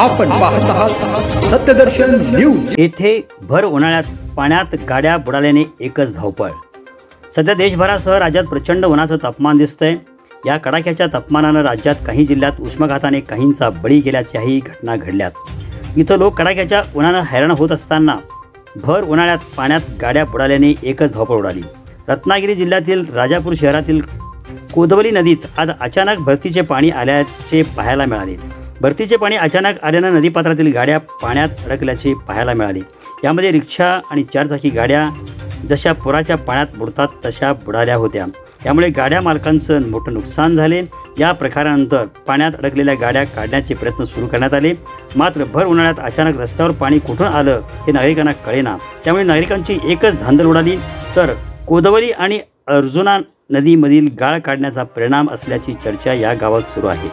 आपण पाहत आहात सत्यदर्शन न्यूज। येथे भर उन्हाळ्यात पाण्यात गाड्या बुडाल्याने एकच धावपळ। सध्या देशभरासह राज्यात प्रचंड उन्हाचं तापमान दिसतंय। या कडाक्याच्या तापमानाने राज्यात काही जिल्ह्यात उष्माघाताने काहींचा बळी गेल्याच्याही घटना घडल्यात। इथं लोक कडाक्याच्या उन्हाने हैराण होत असताना भर उन्हाळ्यात पाण्यात गाड्या बुडाल्याने एकच धावपळ उडाली। रत्नागिरी जिल्ह्यातील राजापूर शहरातील कोदवली नदीत आज अचानक भरतीचे पाणी आल्याचे पाहायला मिळाले। भरतीचे पाणी अचानक आल्याने नदीपात्रातील गाड्या पाण्यात अडकल्याचे पाहायला मिळाले। यामध्ये रिक्षा आणि चारचाकी गाड्या जशा पुराच्या पाण्यात बुडतात तशा बुडाल्या होत्या। यामुळे गाड्या मालकांचं मोठं नुकसान झाले। या प्रकारानंतर पाण्यात अडकलेल्या गाड्या काढण्याचे प्रयत्न सुरू करण्यात आले। मात्र भर उन्हाळ्यात अचानक रस्त्यावर पाणी कुठून आलं हे नागरिकांना कळेना। त्यामुळे नागरिकांची एकच धांदल उडाली। तर कोदवली आणि अर्जुना नदीमधील गाळ काढण्याचा परिणाम असल्याची चर्चा या गावात सुरू आहे।